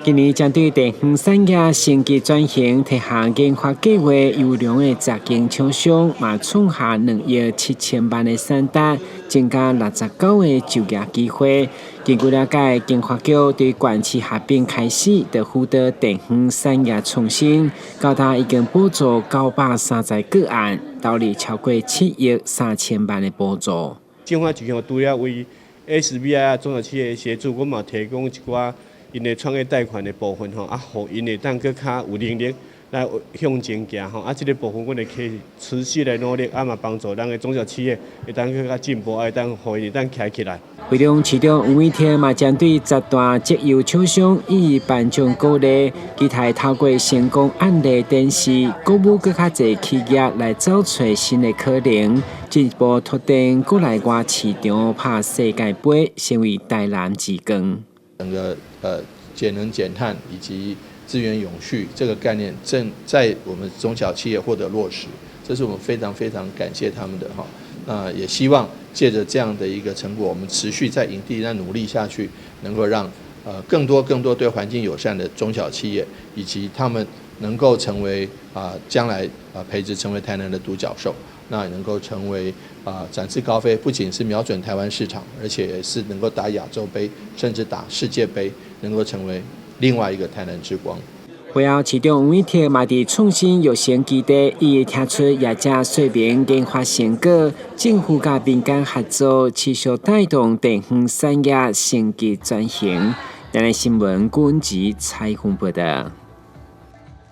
今年针对地方产业升级转型，提下研发计划优良的十间厂商，嘛创下2亿7千万的产值，增加69个就业机会。根据了解，研发局对县市合并开始，就辅导地方产业创新，到达已经补助930个案，导入超过7亿3千万的补助。政府局除了为 SBI 中小企业协助，我嘛提供一寡因的创业贷款的部分吼，互因会当更较有能力来向前行吼，这个部分阮会持续来努力，嘛帮助咱的中小企业会当更较进步，会当互因会当起来。会中市长吴伟天嘛针对10大石油厂商予以颁奖鼓励，期待透过成功案例展示，鼓舞更较侪企业来找找新的可能，进一步拓展国内外市场，拍世界杯，成为台南之光。整个节能减碳以及资源永续这个概念正在我们中小企业获得落实，这是我们非常非常感谢他们的哈。那也希望借着这样的一个成果，我们持续在营地再努力下去，能够让更多对环境友善的中小企业，以及他们能够成为将来培植成为台南的独角兽。那能够成为展翅高飞，不仅是瞄准台湾市场，而且也是能够打亚洲杯，甚至打世界杯，能够成为另外一个台南之光。会后，市长吴伟天嘛伫创新育成基地，伊提出业者说明研发成果，政府甲民间合作，持续带动地方产业升级转型。台南新闻阮吉采访报道。